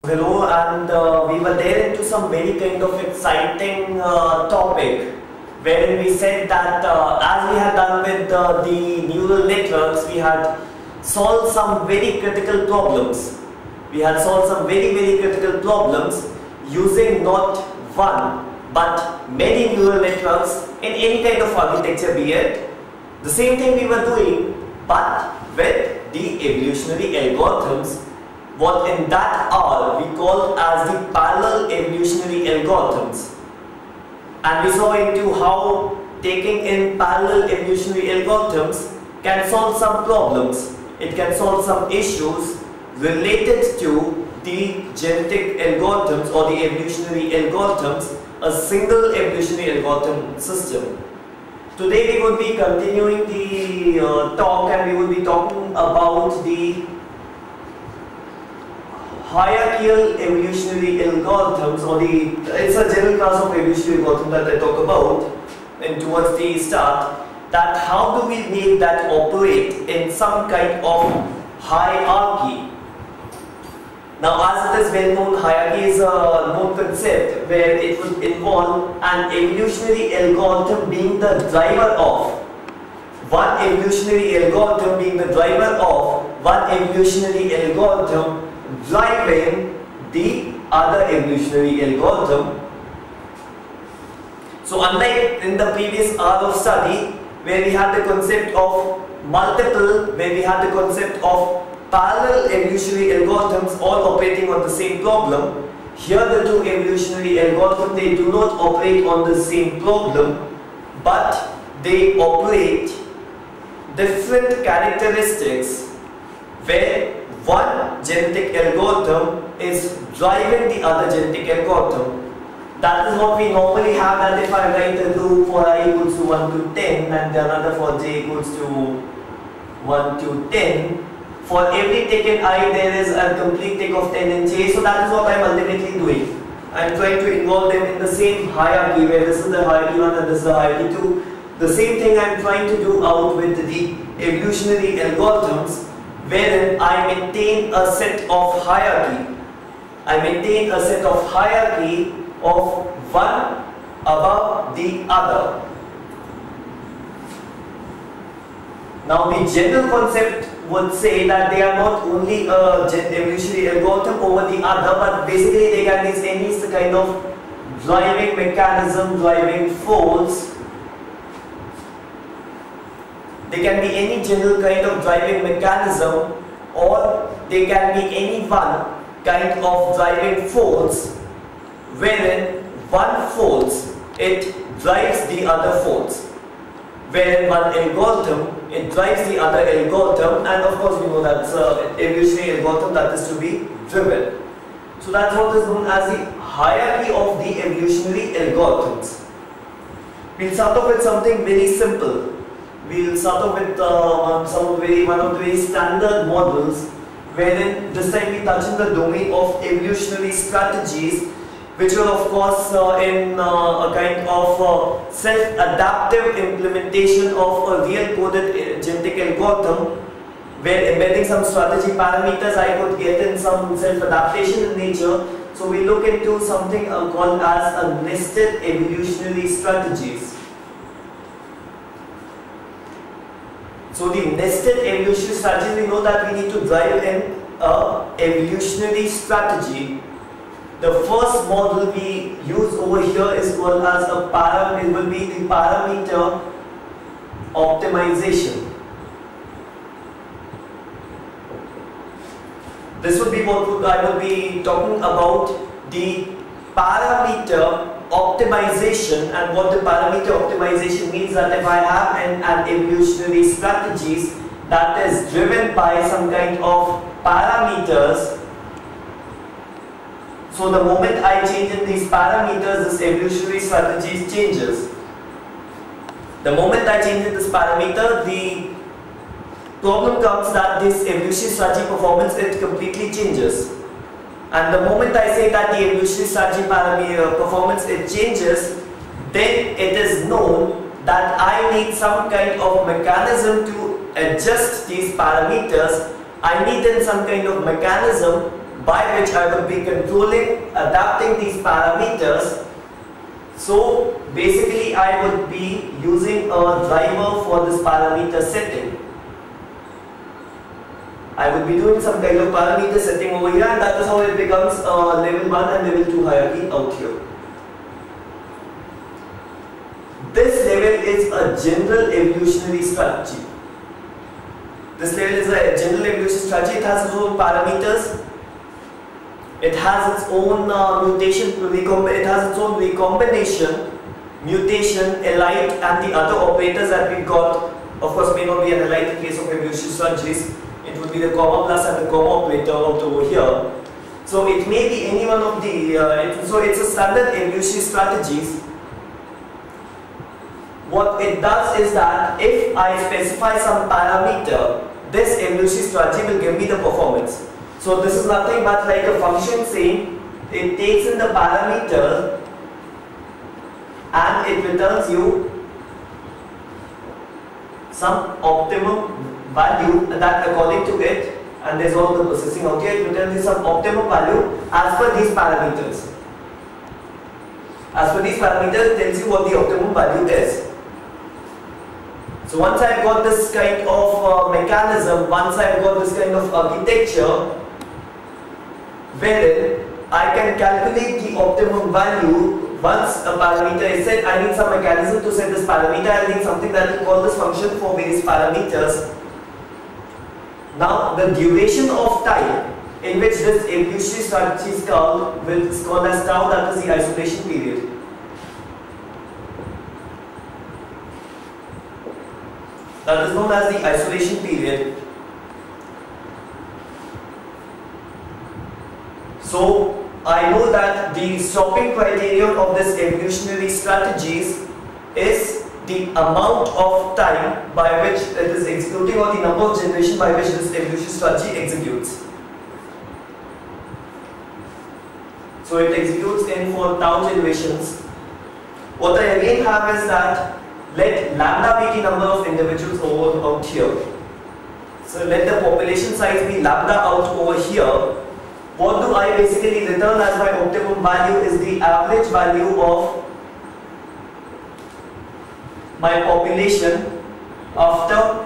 Hello, and we were there into some very kind of exciting topic wherein we said that as we had done with the neural networks, we had solved some very critical problems. We had solved some very critical problems using not one but many neural networks in any kind of architecture, be it. The same thing we were doing, but with the evolutionary algorithms. What in that are we call as the parallel evolutionary algorithms, and we saw into how taking in parallel evolutionary algorithms can solve some problems. It can solve some issues related to the genetic algorithms or the evolutionary algorithms, a single evolutionary algorithm system. Today we would be continuing the talk, and we would be talking about the hierarchical evolutionary algorithms, or it's a general class of evolutionary algorithm that I talk about, and towards the start, that how do we make that operate in some kind of hierarchy. Now, as it is well known, hierarchy is a known concept where it would involve an evolutionary algorithm being the driver of one evolutionary algorithm being the driver of one evolutionary algorithm driving the other evolutionary algorithm. So unlike in the previous hour of study where we had the concept of multiple, where we had the concept of parallel evolutionary algorithms all operating on the same problem, here the two evolutionary algorithms, they do not operate on the same problem, but they operate different characteristics where one genetic algorithm is driving the other genetic algorithm. That is what we normally have, that if I write a loop for I equals to 1 to 10 and another for j equals to 1 to 10, for every taken I there is a complete take of 10 in j, so that is what I am ultimately doing. I am trying to involve them in the same hierarchy, where this is the hierarchy 1 and this is the hierarchy 2. The same thing I am trying to do out with the evolutionary algorithms, wherein I maintain a set of hierarchy. I maintain a set of hierarchy of one above the other. Now the general concept would say that they are not only a evolutionary algorithm over the other, but basically they can be any kind of driving mechanism, driving force. They can be any general kind of driving mechanism, or they can be any one kind of driving force, wherein one force, it drives the other force. Wherein one algorithm, it drives the other algorithm, and of course we know that's an evolutionary algorithm that is to be driven. So that's what is known as the hierarchy of the evolutionary algorithms. We'll start off with something very simple. We'll start off with one of the very standard models, wherein this time we touch in the domain of evolutionary strategies, which will of course in a kind of self-adaptive implementation of a real coded genetic algorithm, where embedding some strategy parameters I could get in some self-adaptation in nature. So we look into something called as a nested evolutionary strategies. So the nested evolutionary strategy, we know that we need to drive in a evolutionary strategy. The first model we use over here is called as a parameter. It will be the parameter optimization. This would be what I will be talking about, the parameter optimization. And what the parameter optimization means, that if I have an evolutionary strategies that is driven by some kind of parameters, so the moment I change in these parameters, this evolutionary strategy changes. The moment I change in this parameter, the problem comes that this evolutionary strategy performance, it completely changes. And the moment I say that the evolutionary strategy parameter performance, it changes, then it is known that I need some kind of mechanism to adjust these parameters. I need then some kind of mechanism by which I will be controlling, adapting these parameters. So basically I would be using a driver for this parameter setting. I will be doing some kind of parameter setting over here, and that is how it becomes level 1 and level 2 hierarchy out here. This level is a general evolutionary strategy. This level is a general evolutionary strategy. It has its own parameters. It has its own it has its own recombination, mutation, elite, and the other operators that we got. Of course, may not be an elite in case of evolutionary strategies. It would be the comma plus and the comma operator out over here. So it may be any one of the. So it's a standard evolutionary strategies. What it does is that if I specify some parameter, this evolutionary strategy will give me the performance. So this is nothing but like a function saying it takes in the parameter and it returns you some optimum value that according to it, and there's all the processing out here, it returns you some optimum value as per these parameters. As per these parameters, it tells you what the optimum value is. So once I've got this kind of mechanism, once I've got this kind of architecture, wherein I can calculate the optimum value. Once a parameter is set, I need some mechanism to set this parameter. I need something that will call this function for various parameters. Now the duration of time in which this evolutionary strategy is called as tau, that is the isolation period. That is known as the isolation period. So I know that the stopping criterion of this evolutionary strategies is the amount of time by which it is executing, or the number of generations by which this evolutionary strategy executes. So it executes in for tau generations. What I again have is that let lambda be the number of individuals out here. So let the population size be lambda out over here. What do I basically return as my optimum value is the average value of my population after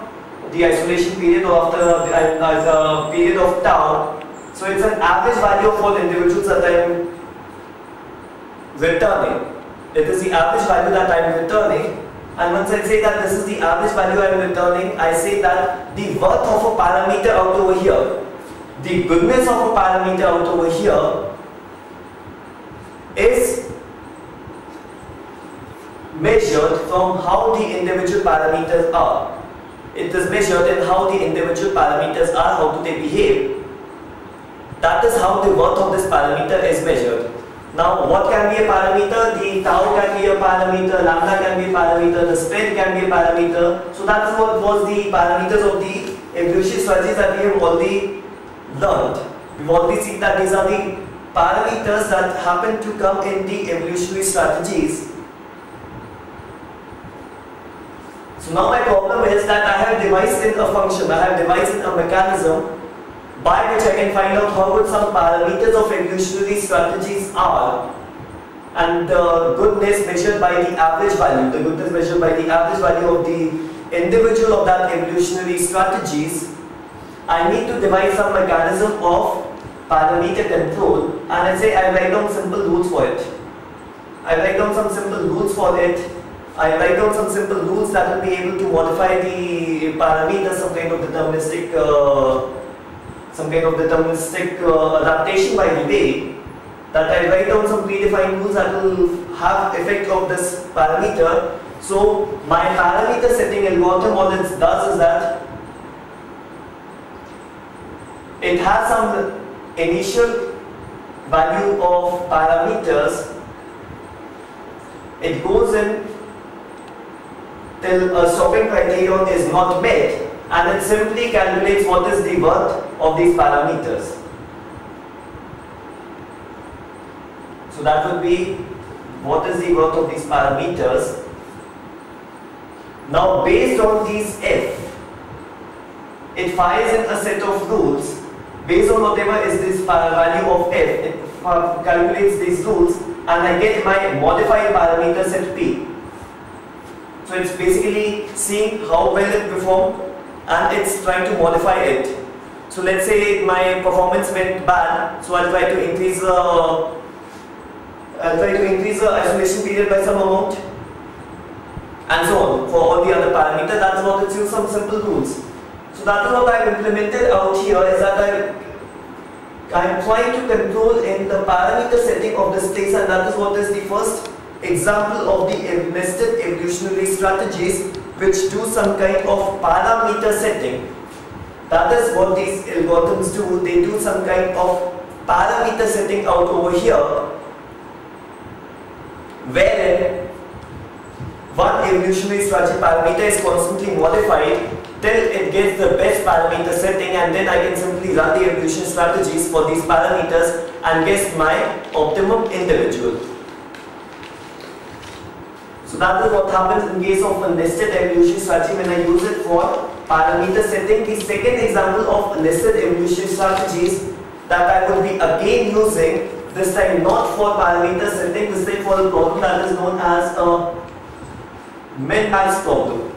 the isolation period, or after the period of tau. So it's an average value of all individuals that I am returning. It is the average value that I am returning. And once I say that this is the average value I am returning, I say that the worth of a parameter out over here, the goodness of a parameter out over here is measured from how the individual parameters are. It is measured in how the individual parameters are, how do they behave. That is how the worth of this parameter is measured. Now, what can be a parameter? The tau can be a parameter, lambda can be a parameter, the spread can be a parameter. So that's what was the parameters of the evolutionary strategies that we have already learned. We've already seen that these are the parameters that happen to come in the evolutionary strategies. So now my problem is that I have devised in a function, I have devised in a mechanism by which I can find out how good some parameters of evolutionary strategies are, and the goodness measured by the average value, the goodness measured by the average value of the individual of that evolutionary strategies. I need to devise some mechanism of parameter control, and I say I write down simple rules for it. I write down some simple rules for it. I write down some simple rules that will be able to modify the parameters, some kind of deterministic adaptation by the way that I write down some predefined rules that will have effect of this parameter. So my parameter setting algorithm, all it does is that it has some initial value of parameters. It goes in till a stopping criterion is not met, and it simply calculates what is the worth of these parameters. So that would be what is the worth of these parameters. Now based on these f, it fires in a set of rules based on whatever is this value of f, it calculates these rules, and I get my modified parameter set p. So it's basically seeing how well it performed and it's trying to modify it. So let's say my performance went bad, so I'll try to increase the isolation period by some amount, and so on for all the other parameters. That's what it's used some simple rules. So that is what I've implemented out here, is that I'm trying to control in the parameter setting of this place, and that is what is the first example of the nested evolutionary strategies which do some kind of parameter setting. That is what these algorithms do. They do some kind of parameter setting out over here, wherein one evolutionary strategy parameter is constantly modified till it gets the best parameter setting, and then I can simply run the evolution strategies for these parameters and guess my optimum individual. So that is what happens in case of a nested evolution strategy when I use it for parameter setting. The second example of nested evolution strategies that I will be again using, this time not for parameter setting, this time for a problem that is known as a min-max problem.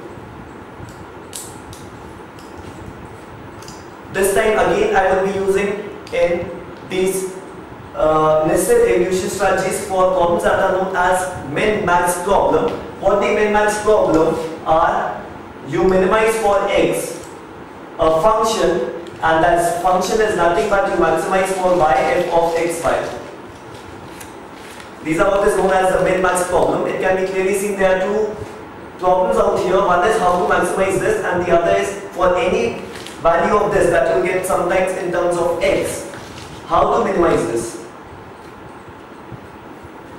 This time again I will be using in these nested evolution strategies for problems that are known as min-max problem. What the min-max problem are, you minimize for x a function, and that function is nothing but you maximize for y f of xy. These are what is known as the min-max problem. It can be clearly seen there are two problems out here. One is how to maximize this, and the other is for any value of this that you get sometimes in terms of x, how to minimize this.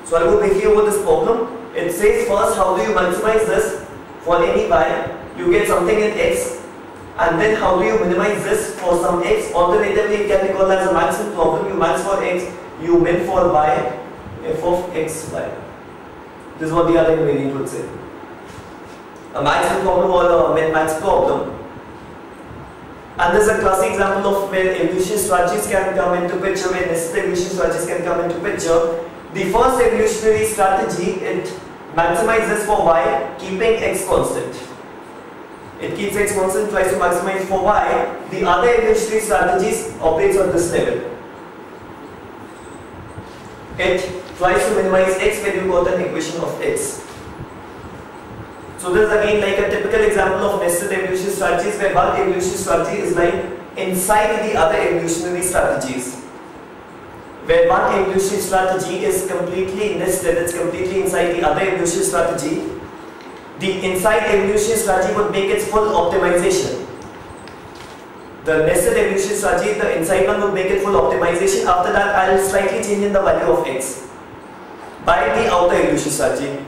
So I will brief you over this problem. It says first, how do you maximize this for any y? You get something in x, and then how do you minimize this for some x? Alternatively, it can be called as a maximum problem. You max for x, you min for y, f of x y. This is what the other variant would say. A maximum problem or a min-max problem. And this is a classic example of where evolution strategies can come into picture, where nested evolution strategies can come into picture. The first evolutionary strategy, it maximizes for y, keeping x constant. It keeps x constant, tries to maximize for y. The other evolutionary strategies operates on this level. It tries to minimize x when you got an equation of x. So this is again like a typical example of nested evolution strategies, where one evolution strategy is like inside the other evolutionary strategies. Where one evolution strategy is completely nested, it's completely inside the other evolution strategy. The inside evolution strategy would make its full optimization. The nested evolution strategy, the inside one would make it full optimization. After that, I will slightly change in the value of x by the outer evolution strategy.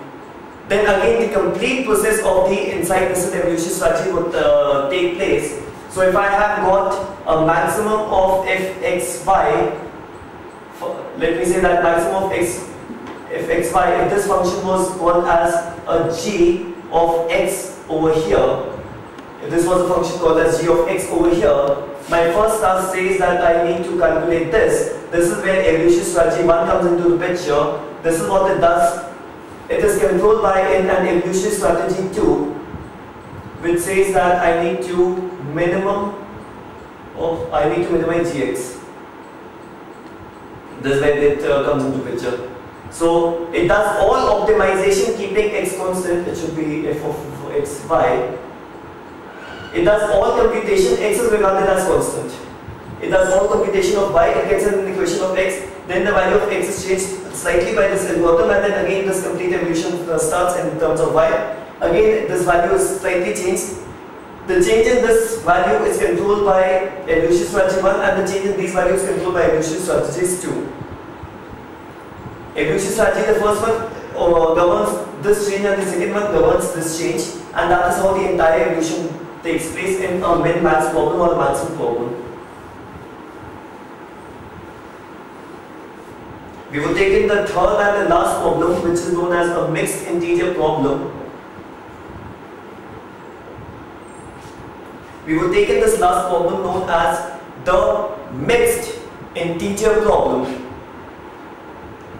Then again, the complete process of the inside nested evolution strategy would take place. So if I have got a maximum of fxy, let me say that maximum of fxy, if this function was called as a g of x over here, if this was a function called as g of x over here, my first task says that I need to calculate this. This is where evolution strategy 1 comes into the picture. This is what it does. It is controlled by an evolution strategy 2, which says that I need to minimize gx. This is where it comes into picture. So it does all optimization keeping x constant. It should be f of xy. It does all computation. X is regarded as constant. It does all computation of y. It gets an equation of x. Then the value of x is changed slightly by this algorithm, and then again this complete evolution starts in terms of y. Again, this value is slightly changed. The change in this value is controlled by evolution strategy 1, and the change in these values is controlled by evolution strategies 2. Evolution strategy, the first one governs this change, and the second one governs this change, and that is how the entire evolution takes place in a min-max problem or a maximum problem. We will take in the third and the last problem, which is known as a mixed integer problem. We will take in this last problem known as the mixed integer problem.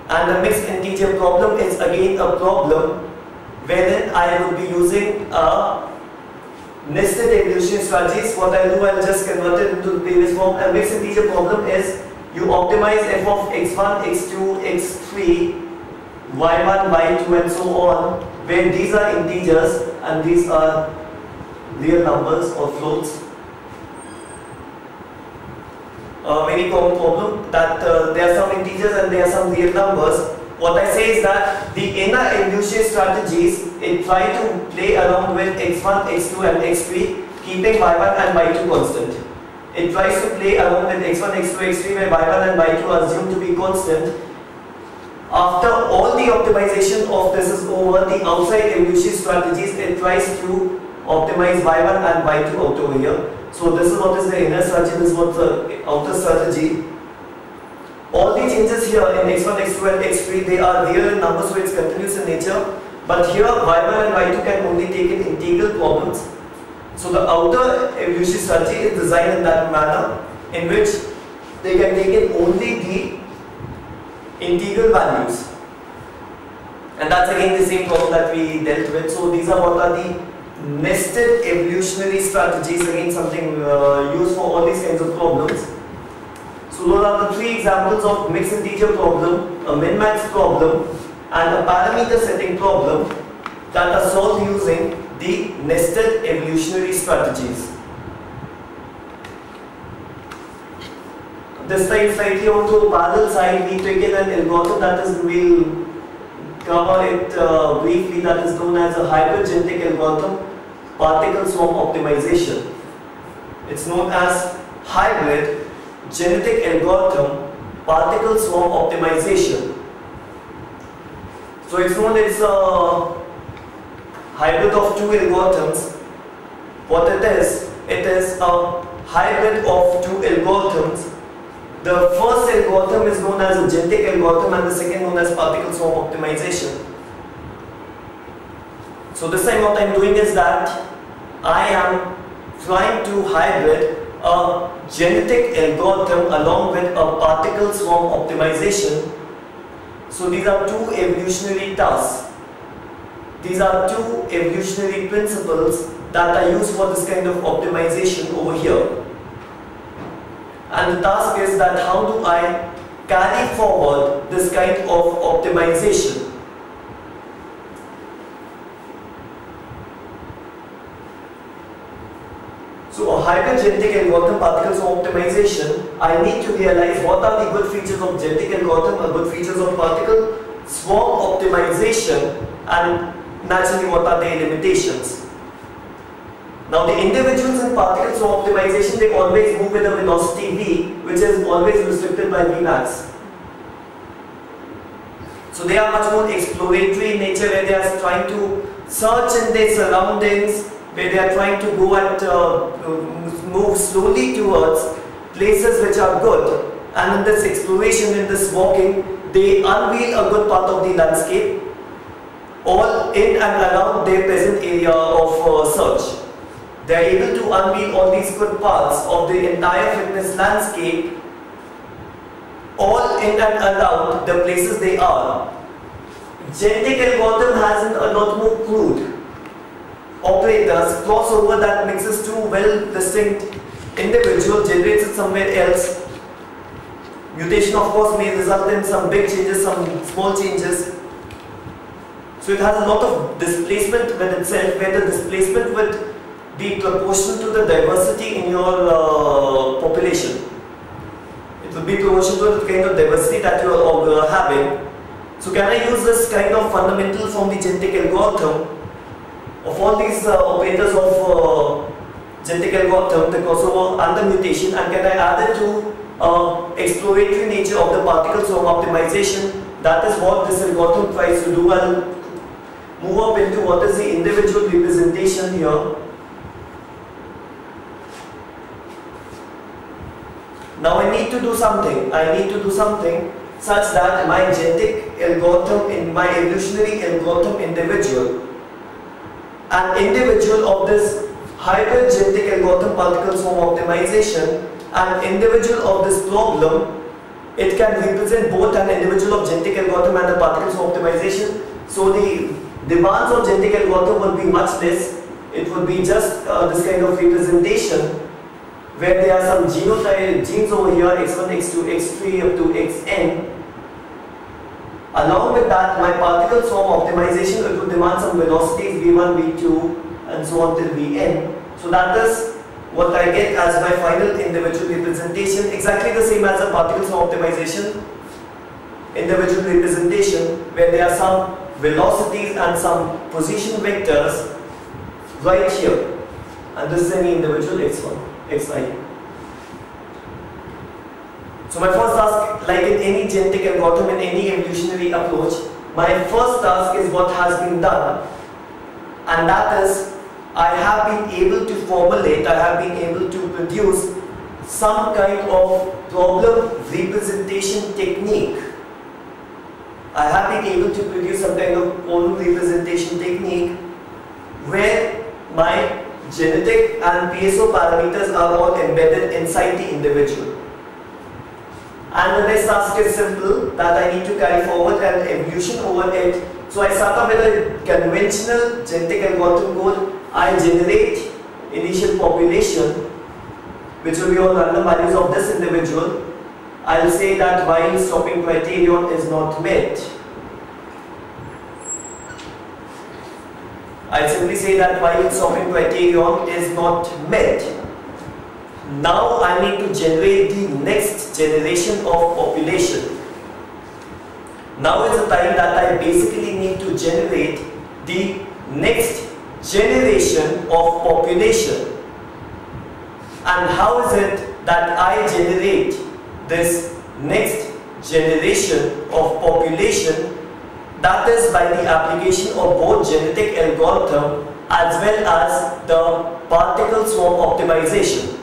And the mixed integer problem is again a problem wherein I will be using a nested evolution strategies. What I'll do, I'll just convert it into the previous form. A mixed integer problem is you optimize f of x1, x2, x3, y1, y2 and so on, where these are integers and these are real numbers or floats. Very common problem that there are some integers and there are some real numbers. What I say is that the inner evolution strategies, it try to play around with x1, x2 and x3, keeping y1 and y2 constant. It tries to play around with x1, x2, x3 where y1 and y2 are assumed to be constant. After all the optimization of this is over, the outside evolution strategies, it tries to optimize y1 and y2 out over here. So this is what is the inner strategy, this is what the outer strategy. All the changes here in x1, x2 and x3, they are real in numbers, so it's continuous in nature. But here y1 and y2 can only take in integral problems. So the outer evolution strategy is designed in that manner in which they can take in only the integral values. And that's again the same problem that we dealt with. So these are what are the nested evolutionary strategies, again something used for all these kinds of problems. So those are the three examples of mixed integer problem, a min-max problem and a parameter setting problem that are solved using the nested evolutionary strategies. This time slightly onto a parallel side, we take in an algorithm that is, we'll cover it briefly, that is known as a hybrid genetic algorithm particle swarm optimization. It's known as hybrid genetic algorithm particle swarm optimization. So it's known as a hybrid of two algorithms. What it is a hybrid of two algorithms. The first algorithm is known as a genetic algorithm and the second known as particle swarm optimization. So this time what I am doing is that I am trying to hybrid a genetic algorithm along with a particle swarm optimization. So these are two evolutionary tasks. These are two evolutionary principles that are used for this kind of optimization over here. And the task is that how do I carry forward this kind of optimization? So a hybrid genetic algorithm particle swarm optimization, I need to realize what are the good features of genetic algorithm and good features of particle swarm optimization, and naturally what are their limitations. Now the individuals in particle swarm optimization, they always move with a velocity v, which is always restricted by Vmax. So they are much more exploratory in nature, where they are trying to search in their surroundings, where they are trying to go at move slowly towards places which are good, and in this exploration, in this walking, they unveil a good part of the landscape, all in and around their present area of search. They are able to unveil all these good parts of the entire fitness landscape, all in and around the places they are. Genetic algorithm has a lot more crude operators, crossover that mixes two well distinct individuals, generates it somewhere else. Mutation of course may result in some big changes, some small changes. So it has a lot of displacement with itself, where the displacement would be proportional to the diversity in your population. It will be proportional to the kind of diversity that you are having. So can I use this kind of fundamental from the genetic algorithm of all these operators of genetic algorithm, the crossover and the mutation, and can I add it to exploratory nature of the particle swarm optimization? That is what this algorithm tries to do. I'll move up into what is the individual representation here. Now I need to do something. I need to do something such that my genetic algorithm, in my evolutionary algorithm individual, an individual of this hybrid genetic algorithm particle swarm optimization an individual of this problem, it can represent both an individual of genetic algorithm and the particles of optimization. So the demands of genetic algorithm would be much less. It would be just this kind of representation where there are some genes over here, x1, x2, x3 up to xn. Along with that, my particle swarm optimization, it would demand some velocities v1, v2 and so on till vn. So that is what I get as my final individual representation, exactly the same as a particle swarm optimization individual representation, where there are some velocities and some position vectors right here, and this is any individual x1, xi. So my first task, like in any genetic algorithm, in any evolutionary approach, my first task is what has been done, and that is I have been able to formulate, I have been able to produce some kind of problem representation technique. I have been able to produce some kind of problem representation technique where my genetic and PSO parameters are all embedded inside the individual. And the next task is simple, that I need to carry forward an evolution over it. So I start off with a conventional genetic algorithm code. I generate initial population, which will be all random values of this individual. I will say that while stopping criterion is not met. I simply say that while stopping criterion is not met. Now I need to generate the next generation of population. Now is the time that I basically need to generate the next generation of population. And how is it that I generate this next generation of population? That is by the application of both genetic algorithm as well as the particle swarm optimization.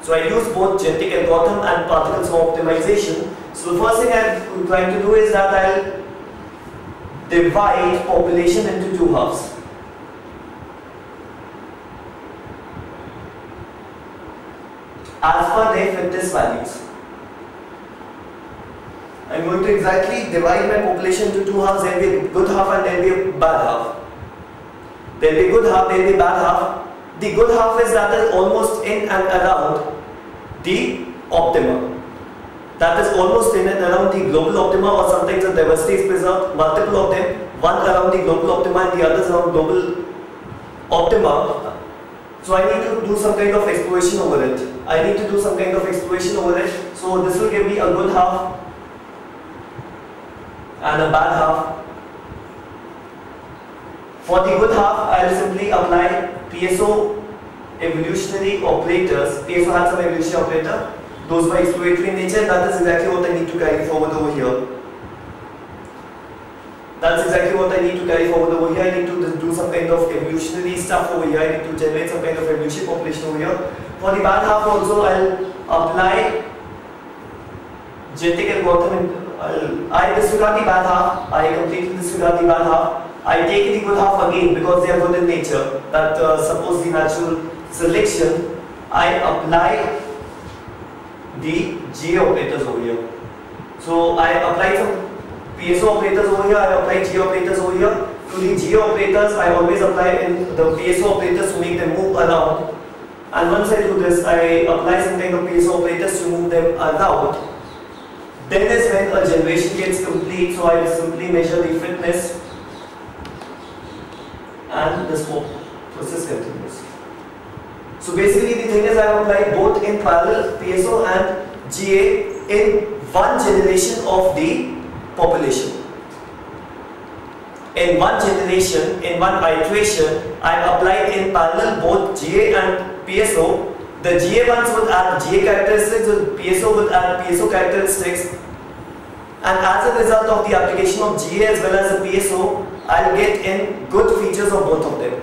So I use both genetic algorithm and particle swarm optimization. So the first thing I'm trying to do is that I'll divide population into two halves. As per their fitness values. I'm going to exactly divide my population into two halves. There will be a good half and there will be a bad half. There will be good half, there will be bad half. The good half is that is almost in and around the optima. That is almost in and around the global optima, or sometimes the diversity is preserved, multiple of them, one around the global optima and the others around global optima. So I need to do some kind of exploration over it. So this will give me a good half and a bad half. For the good half, I will simply apply PSO evolutionary operators. PSO had some evolutionary operator. Those were exploratory in nature. That is exactly what I need to carry forward over here. I need to do some kind of evolutionary stuff over here. I need to generate some kind of evolutionary population over here. For the bad half also, I'll apply genetic algorithm. I disregard the bad half. I completely disregard the bad half. I take the good half again because they are good in nature. That suppose the natural selection, I apply the GA operators over here. So I apply some PSO operators over here, I apply GA operators over here. To the GA operators, I always apply in the PSO operators to make them move around. And once I do this, I apply some kind of PSO operators to move them around. Then is when a generation gets complete, so I will simply measure the fitness and this process continues. So basically the thing is I have applied both in parallel PSO and GA in one generation of the population. In one generation, in one iteration, I applied in parallel both GA and PSO. The GA ones would add GA characteristics, the PSO would add PSO characteristics. And as a result of the application of GA as well as the PSO, I'll get in good features of both of them.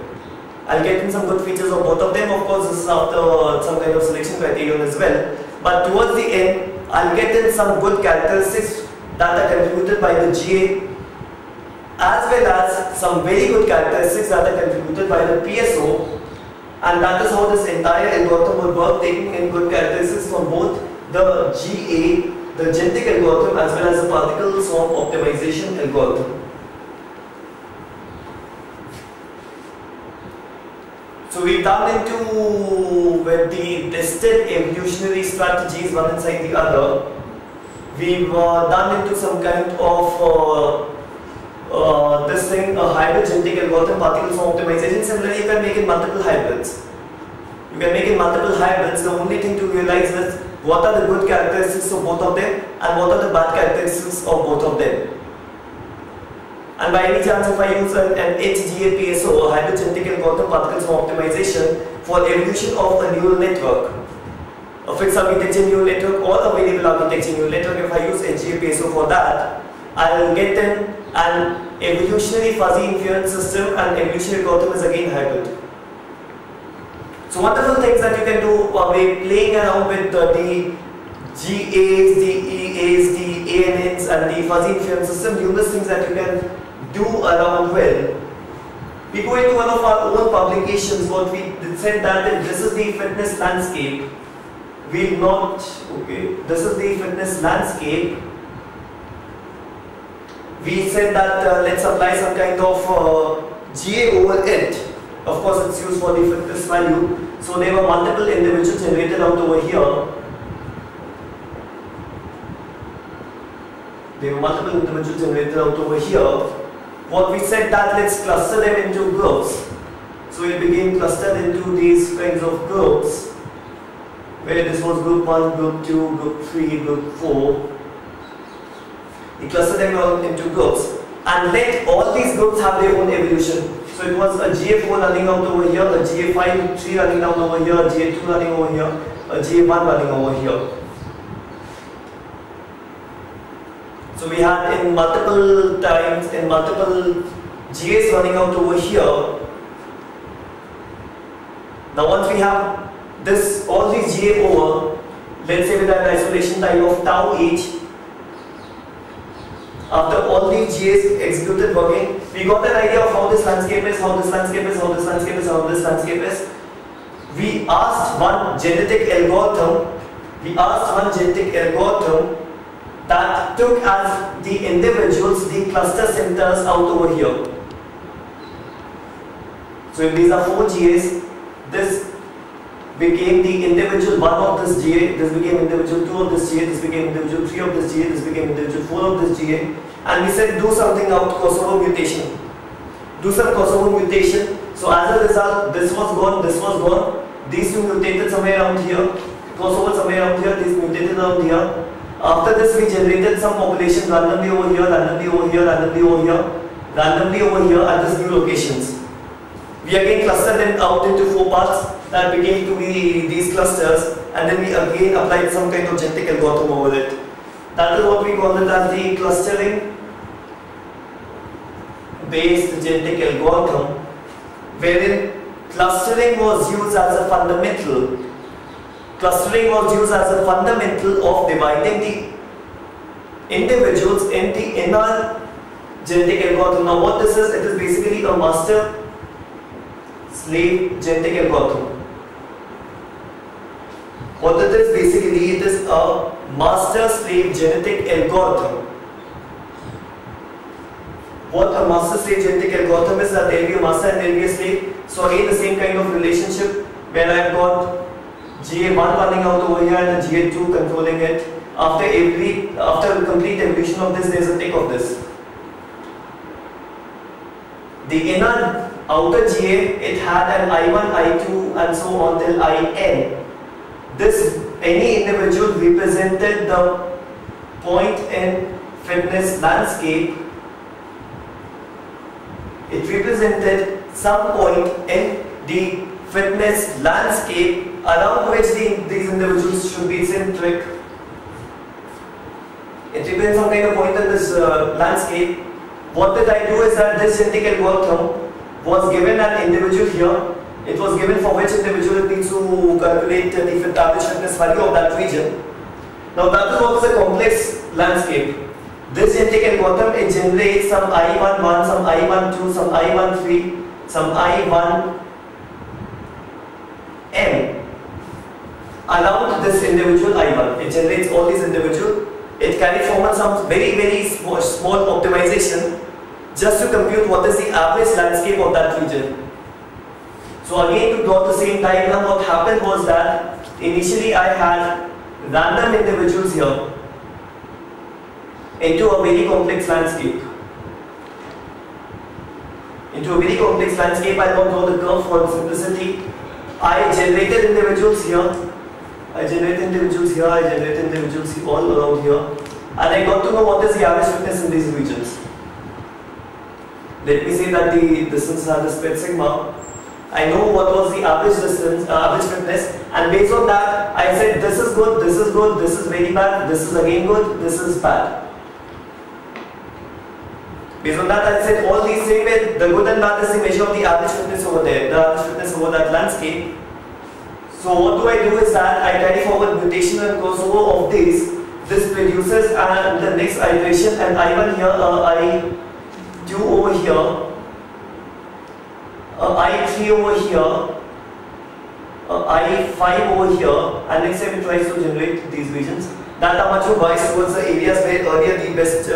Of course, this is after some kind of selection criterion as well. But towards the end, I'll get in some good characteristics that are contributed by the GA, as well as some very good characteristics that are contributed by the PSO. And that is how this entire algorithm would work, taking in good characteristics from both the GA, the genetic algorithm, as well as the particle swarm optimization algorithm. So we've done into with the tested evolutionary strategies one inside the other. We've done into some kind of this thing, a hybrid genetic algorithm, particle swarm optimization. Similarly, you can make it multiple hybrids. You can make it multiple hybrids. The only thing to realize is what are the good characteristics of both of them and what are the bad characteristics of both of them. And by any chance, if I use an HGAPSO, a hybrid genetic algorithm, particle swarm optimization, for evolution of a neural network, a fixed architecture neural network or a variable architecture neural network, if I use HGAPSO for that, I will get an evolutionary fuzzy inference system, and evolutionary algorithm is again hybrid. So wonderful things that you can do by playing around with the GAs, the EAs, the ANNs and the fuzzy inference system, numerous things that you can do around with. We go into one of our own publications, what we said that this is the fitness landscape. We'll not, okay, this is the fitness landscape. We said that let's apply some kind of GA over it. Of course, it's used for the fitness value. So there were multiple individuals generated out over here. What we said that let's cluster them into groups. So it became clustered into these kinds of groups, where this was group 1, group 2, group 3, group 4. We cluster them all into groups and let all these groups have their own evolution. So it was a GA4 running out over here, a GA5, 3 running down over here, a GA2 running over here, a GA1 running over here. So we had in multiple times, in multiple GAs running out over here. Now once we have this, all these GA over, let's say with an isolation time of tau each, after all these GAs executed working, we got an idea of how this landscape is, how this landscape is, how this landscape is, how this landscape is. We asked one genetic algorithm that took as the individuals the cluster centers out over here. So if these are 4 GAs, this became the individual 1 of this GA, this became individual 2 of this GA, this became individual 3 of this GA, this became individual 4 of this GA, and we said do something out, crossover mutation. Do some crossover mutation. So as a result, this was gone, these two mutated somewhere around here, crossover somewhere around here, these mutated around here. After this we generated some population randomly over here, randomly over here, randomly over here, randomly over here at these new locations. We again clustered them out into 4 parts that became to be these clusters, and then we again applied some kind of genetic algorithm over it. That is what we call it as the clustering based genetic algorithm, wherein clustering was used as a fundamental. Clustering was used as a fundamental of dividing the individuals in the inner genetic algorithm. Now what this is, it is basically a master slave genetic algorithm. What it is basically, it is a master slave genetic algorithm. What a master slave genetic algorithm is, that there will be a master and there will be a slave. So again the same kind of relationship where I have got GA1 running out over here and a GA2 controlling it. After complete evolution of this, there is a tick of this. The inner outer GA, it had an I1, I2 and so on till IN. This, any individual represented the point in fitness landscape. It represented some point in the fitness landscape around which these individuals should be centric. It represents some kind of point in this landscape. What did I do is that this genetic algorithm was given an individual here. It was given for which individual it needs to calculate the average fitness value of that region. Now that is what is a complex landscape. This genetic algorithm, it generates some I11, some I12, some I13, some I1, M around this individual I1. It generates all these individuals. It carries forward some very small optimization just to compute what is the average landscape of that region. So again, to draw the same diagram, what happened was that initially I had random individuals here into a very complex landscape. I don't draw the curve for simplicity. I generated individuals here. I generated individuals all around here. And I got to know what is the average fitness in these regions. Let me say that the distance had the spread sigma. I know what was the average distance, average fitness, and based on that, I said this is good, this is good, this is very bad, this is again good, this is bad. Based on that, I said all these same way, the good and bad is the measure of the average fitness over there, the average fitness over that landscape. So what do I do is that I carry forward mutation and crossover of these. This produces and the next iteration, and I1 here, I2 over here, I3 over here, I5 over here, and next time it tries to generate these regions. That are much more biased towards the areas where earlier the best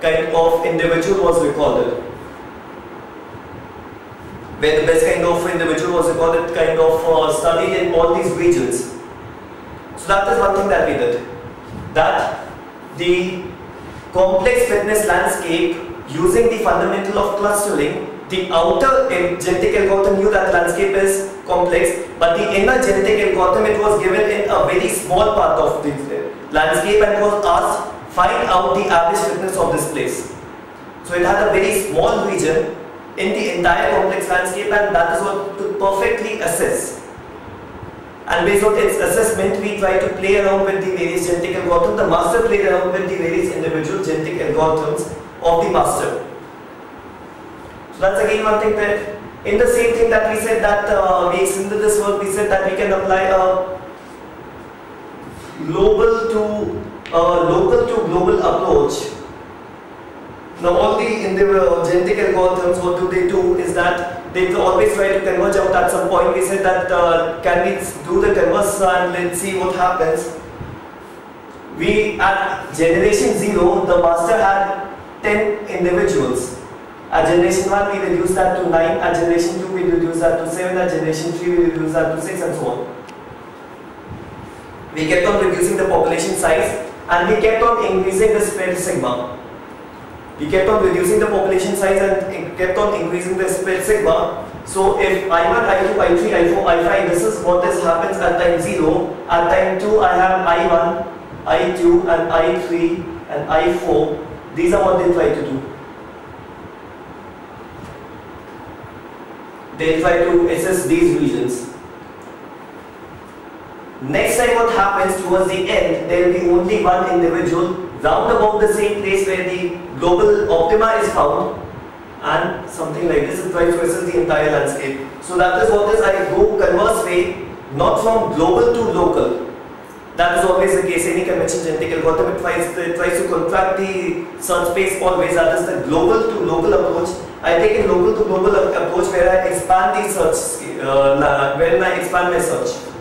kind of individual was recorded. Where the best kind of individual was recorded, kind of studied in all these regions. So that is one thing that we did. That the complex fitness landscape, using the fundamental of clustering, the outer genetic algorithm knew that landscape is complex, but the inner genetic algorithm, it was given in a very small part of the landscape and was asked find out the average fitness of this place. So it had a very small region in the entire complex landscape, and that is what to perfectly assess. And based on its assessment, we try to play around with the various genetic algorithms. The master played around with the various individual genetic algorithms of the master. So that's again one thing that, in the same thing that we said that we extended this work, we said that we can apply a local to global approach. Now all the genetic algorithms, what do they do is that they always try to converge out at some point. We said that can we do the converse and let's see what happens. We at generation 0, the master had 10 individuals. At generation 1 we reduced that to 9, at generation 2 we reduced that to 7, at generation 3 we reduced that to 6 and so on. We kept on reducing the population size and we kept on increasing the spread sigma. We kept on reducing the population size and kept on increasing the spread sigma. So if I1, I2, I3, I4, I5, this is what happens at time 0. At time 2 I have I1, I2 and I3 and I4. These are what they try to do. They try to assess these regions. Next time what happens towards the end, there will be only one individual round about the same place where the global optima is found, and something like this, it tries to assess the entire landscape. So that is what is, I go converse way, not from global to local. That is always the case. Any convention genetic algorithm, it tries to contract the search space always. That is the global to local approach. I take a local to global approach where I expand the search, when I expand my search.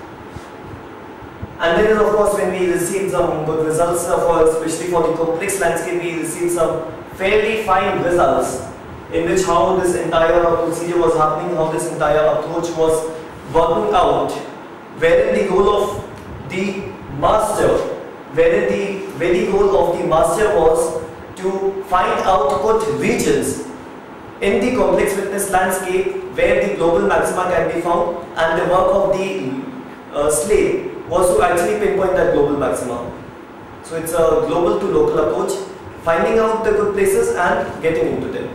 And then of course when we receive some good results, especially for the complex landscape, we receive some fairly fine results in which how this entire procedure was happening, how this entire approach was working out, wherein the goal of the master, wherein the very goal of the master was to find out good regions in the complex fitness landscape where the global maxima can be found, and the work of the slave was to actually pinpoint that global maxima. So it's a global to local approach, finding out the good places and getting into them.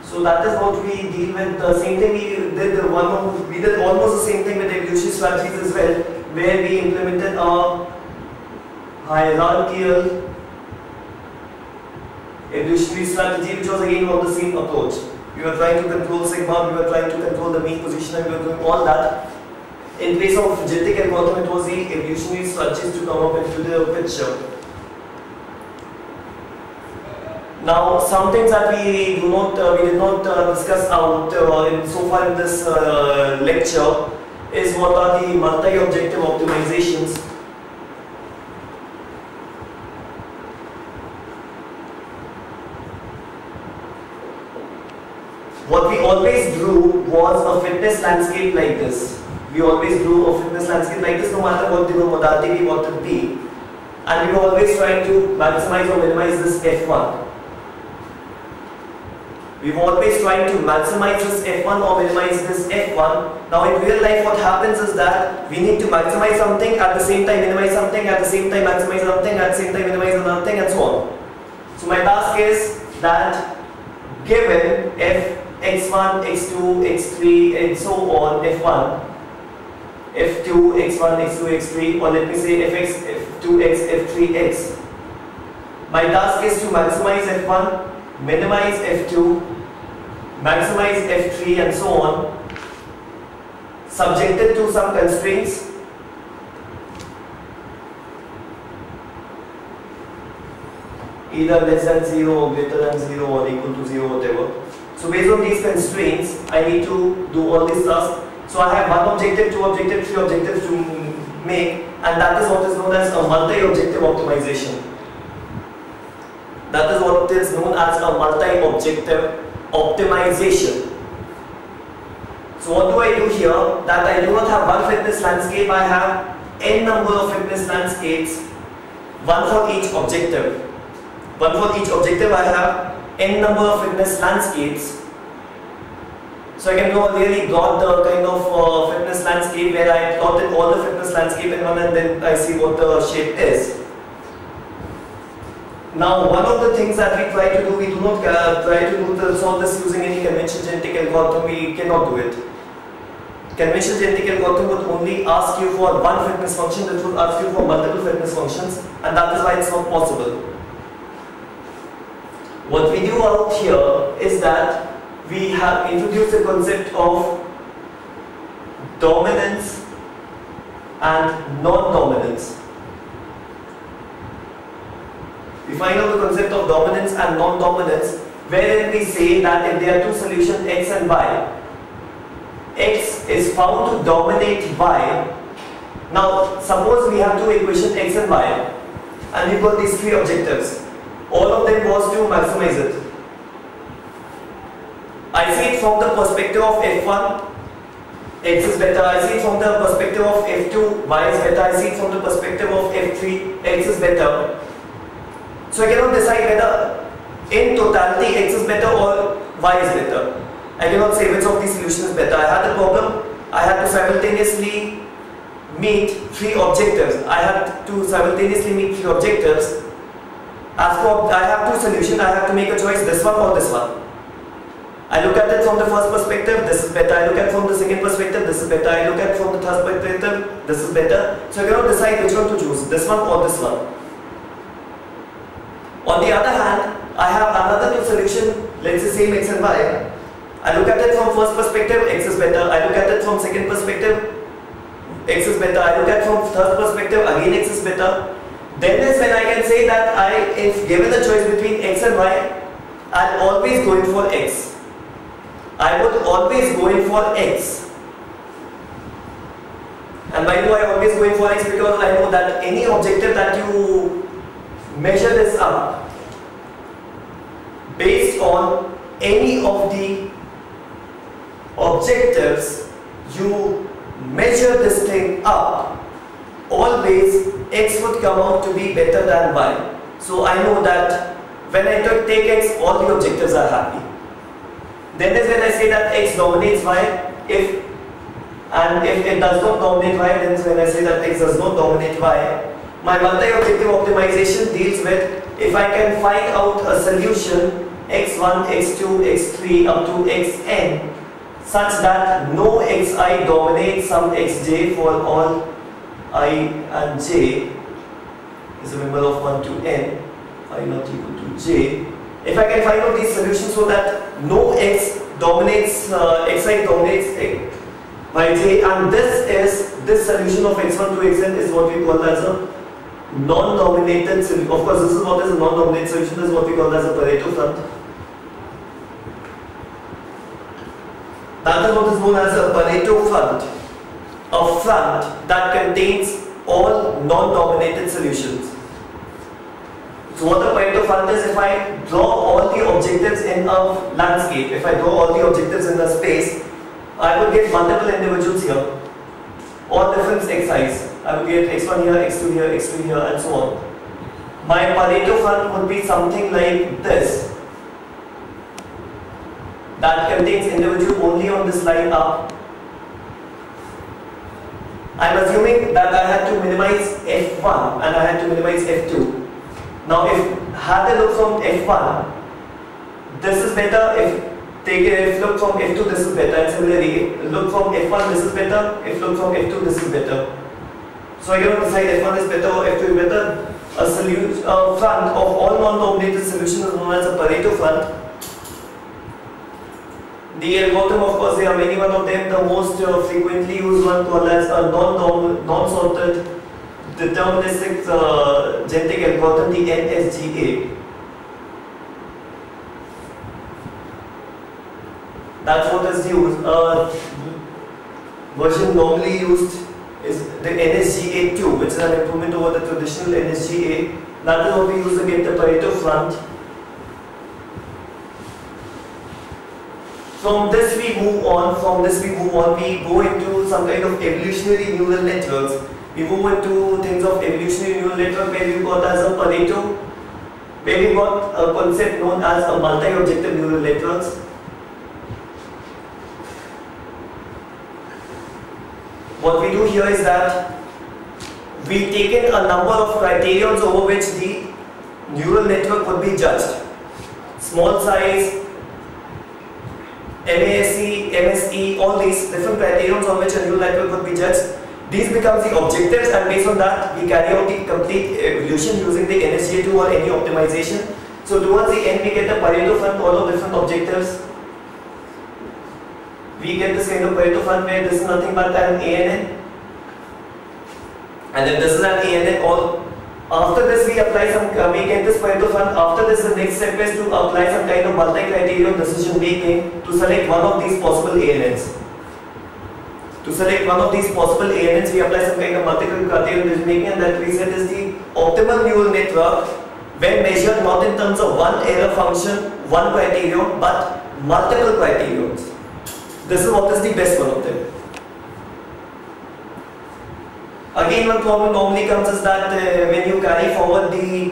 So that is what we deal with. The same thing we did almost the same thing with evolutionary strategies as well, where we implemented a hierarchical evolutionary strategy, which was again on the same approach. We were trying to control sigma, we were trying to control the mean position, and we were doing all that. In place of genetic algorithm, it was the evolutionary strategies to come up into the picture. Now, some things that we did not discuss out so far in this lecture is what are the multi-objective optimizations. What we always drew was a fitness landscape like this. We always drew a fitness landscape like this, no matter what the modality we want to be. And we were always trying to maximize or minimize this F1. We were always trying to maximize this F1 or minimize this F1. Now in real life what happens is that we need to maximize something, at the same time minimize something, at the same time maximize something, at the same time minimize another thing, and so on. So my task is that given f x1, x2, x3 and so on, f1, f2, x1, x2, x3, or let me say fx, f2x, f3x. My task is to maximize f1, minimize f2, maximize f3 and so on, subjected to some constraints. Either less than 0 or greater than 0 or equal to 0, whatever. So based on these constraints, I need to do all these tasks. So I have one objective, two objectives, three objectives to make, and that is what is known as a multi-objective optimization. That is what is known as a multi-objective optimization. So what do I do here? That I do not have one fitness landscape, I have n number of fitness landscapes, one for each objective. One for each objective I have n number of fitness landscapes. So I can really plot the kind of fitness landscape where I plotted all the fitness landscape in one, and then I see what the shape is. Now one of the things that we try to do, we do not try to solve this using any conventional genetic algorithm. We cannot do it. Conventional genetic algorithm would only ask you for one fitness function, it would ask you for multiple fitness functions, and that is why it's not possible. What we do out here is that we have introduced the concept of dominance and non-dominance. We find out the concept of dominance and non-dominance, wherein we say that if there are two solutions x and y, x is found to dominate y. Now suppose we have two equations x and y, and we've got these three objectives. All of them was to maximize it. I see it from the perspective of f1, x is better. I see it from the perspective of f2, y is better. I see it from the perspective of f3, x is better. So I cannot decide whether in totality x is better or y is better. I cannot say which of these solutions is better. I had a problem. I had to simultaneously meet three objectives. I have two solutions. I have to make a choice, this one or this one. I look at it from the first perspective, this is better. I look at it from the second perspective, this is better. I look at it from the third perspective, this is better. So I cannot decide which one to choose, this one or this one. On the other hand, I have another two solution, let's say same x and y. I look at it from first perspective, x is better. I look at it from second perspective, x is better. I look at it from third perspective, again x is better. Then is when I can say that if given the choice between x and y, I'll always go in for x. I would always go in for x. And why do I always go in for x? Because I know that any objective that you measure this up based on any of the objectives, you measure this thing up, always x would come out to be better than y. So I know that when I take x, all the objectives are happy. Then is when I say that x dominates y. If it does not dominate y, then is when I say that x does not dominate y. My multi-objective optimization deals with if I can find out a solution x1, x2, x3 up to xn such that no xi dominates some xj for all I and j is a member of 1 to n, I not equal to j. If I can find out these solutions so that no x dominates, xi dominates by j, and this solution of x1 to xn is what we call as a non-dominated solution. Of course, this is what is a non-dominated solution. This is what we call as a Pareto front. That is what is known as a Pareto front. A front that contains all non-dominated solutions. So what a Pareto front is, if I draw all the objectives in a landscape, if I draw all the objectives in a space, I would get multiple individuals here, all different xi's. I would get x1 here, x2 here, x3 here, and so on. My Pareto front would be something like this, that contains individual only on this line up. I'm assuming that I had to minimize f1 and I had to minimize f2. Now, if had a look from f1, this is better. If look from f2, this is better. And similarly, if look from f1, this is better. If look from f2, this is better. So I cannot decide f1 is better or f2 is better. A front of all non-dominated solutions is known as a Pareto front. The algorithm, of course, there are many one of them. The most frequently used one called as a non-sorted deterministic genetic algorithm, the NSGA. That's what is used. Version normally used is the NSGA2, which is an improvement over the traditional NSGA. That is what we use to get the Pareto front. From this we move on. We go into some kind of evolutionary neural networks. We move into things of evolutionary neural network, where we got as a Pareto, where we got a concept known as a multi-objective neural networks. What we do here is that we've taken a number of criteria over which the neural network would be judged. Small size, MASE, MSE, all these different criteria on which a neural network would be judged. These become the objectives, and based on that we carry out the complete evolution using the NSGA2 or any optimization. So towards the end we get the Pareto front, all of different objectives. We get this kind of Pareto front where this is nothing but an ANN, and then this is an ANN. All after this we apply some, we get this Pareto front. After this, the next step is to apply some kind of multi-criterion decision making to select one of these possible ANNs. To select one of these possible ANNs, we apply some kind of multi-criterion decision making, and that we said is the optimal neural network when measured not in terms of one error function, one criterion, but multiple criterions. This is what is the best one of them. Again, one problem normally comes is that when you carry forward the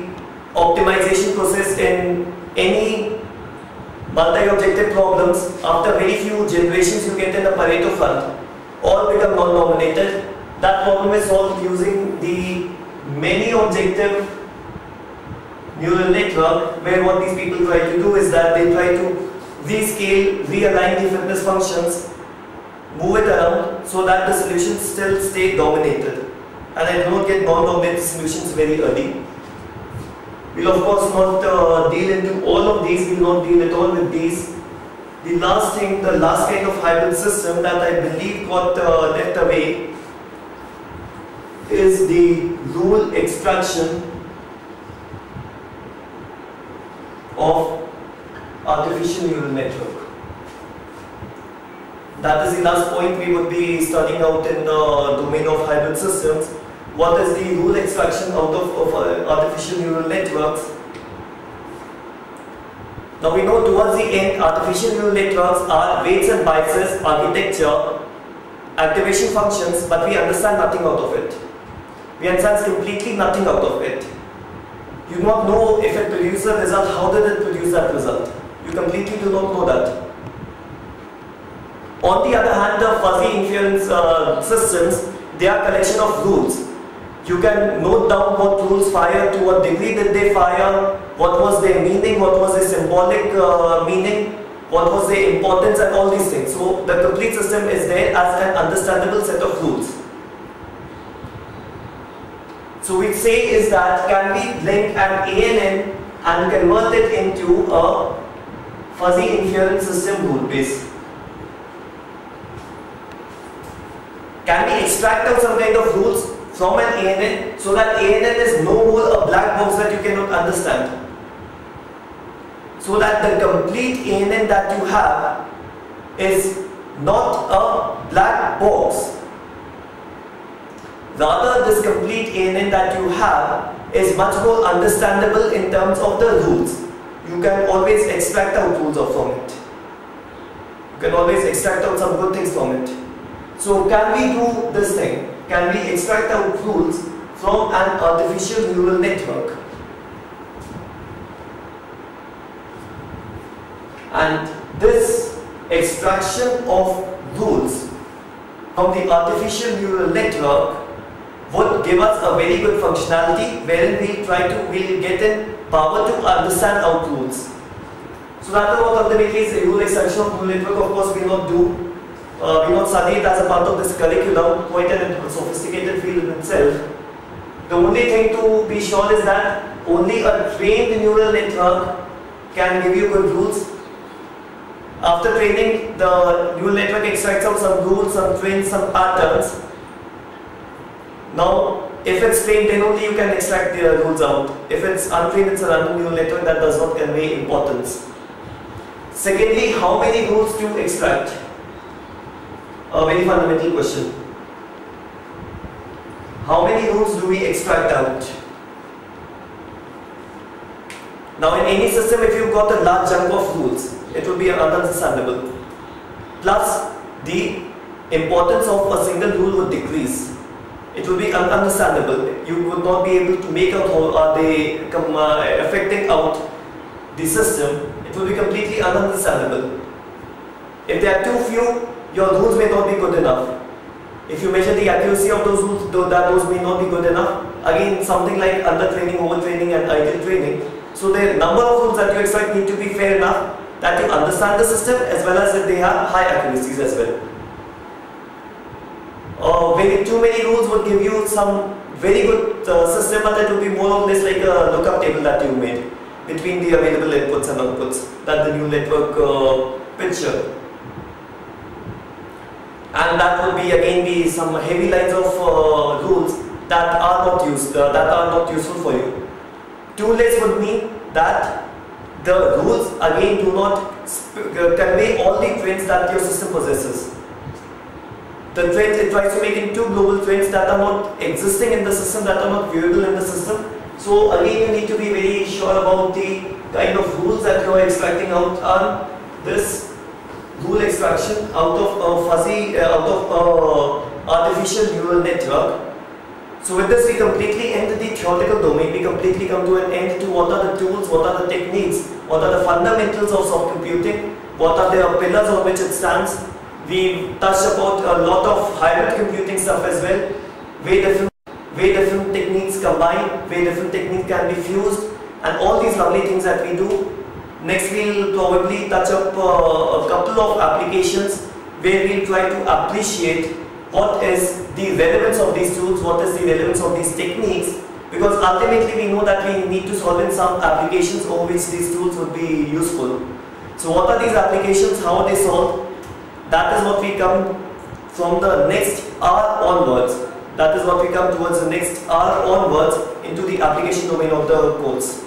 optimization process in any multi-objective problems, after very few generations you get in a Pareto front, all become non-dominated. That problem is solved using the many objective neural network, where what these people try to do is that they try to rescale, realign the fitness functions, move it around so that the solutions still stay dominated, and I do not get non-dominated solutions very early. We'll of course not deal into all of these, we will not deal at all with these. The last thing, the last kind of hybrid system that I believe got left away is the rule extraction of artificial neural network. That is the last point we would be studying out in the domain of hybrid systems. What is the rule extraction out of artificial neural networks? Now we know towards the end, artificial neural networks are weights and biases, architecture, activation functions, but we understand nothing out of it. We understand completely nothing out of it. You do not know if it produces a result, how did it produce that result? You completely do not know that. On the other hand, the fuzzy inference systems, they are a collection of rules. You can note down what rules fire, to what degree did they fire, what was their meaning, what was their symbolic meaning, what was their importance, and all these things. So the complete system is there as an understandable set of rules. So we say is that, can we link an ANN and convert it into a fuzzy inference system rule base? Can we extract out some kind of rules from an ANN, so that ANN is no more a black box that you cannot understand. So that the complete ANN that you have is not a black box. Rather, this complete ANN that you have is much more understandable in terms of the rules. You can always extract out rules from it. You can always extract out some good things from it. So can we do this thing? Can we extract out rules from an artificial neural network? And this extraction of rules from the artificial neural network would give us a very good functionality wherein we'll get in power to understand our rules. So that is what ultimately is a rule extraction of neural network. Of course, we will not do, we will not study it as a part of this curriculum, quite a sophisticated field in itself. The only thing to be sure is that only a trained neural network can give you good rules. After training, the neural network extracts out some rules, some trends, some patterns. Now, if it's trained, then only you can extract the rules out. If it's untrained, it's a random neural network that does not convey importance. Secondly, how many rules to extract? A very fundamental question. How many rules do we extract out? Now, in any system, if you've got a large chunk of rules, it will be understandable. Plus, the importance of a single rule would decrease. It will be understandable. You would not be able to make out how are they affecting out the system. It will be completely understandable. If there are too few, your rules may not be good enough. If you measure the accuracy of those rules, those may not be good enough. Again, something like undertraining, overtraining and ideal training. So the number of rules that you extract need to be fair enough that you understand the system as well as that they have high accuracies as well. Very too many rules would give you some very good system, but it would be more or less like a lookup table that you made between the available inputs and outputs that the neural network picture. And that would be again be some heavy lines of rules that are not useful for you. Too less would mean that the rules again do not convey all the trends that your system possesses. The trends, it tries to make in two global trends that are not existing in the system, that are not viewable in the system. So again, you need to be very sure about the kind of rules that you are extracting out on this rule extraction out of artificial neural network. So with this, we completely end the theoretical domain. We completely come to an end to what are the tools, what are the techniques, what are the fundamentals of soft computing, what are the pillars on which it stands. We touched about a lot of hybrid computing stuff as well, where different techniques combine, where different techniques can be fused, and all these lovely things that we do. Next, we'll probably touch up a couple of applications where we'll try to appreciate what is the relevance of these tools, what is the relevance of these techniques, because ultimately we know that we need to solve in some applications over which these tools would be useful. So what are these applications, how are they solved? That is what we come from the next hour onwards. That is what we come towards the next hour onwards into the application domain of the course.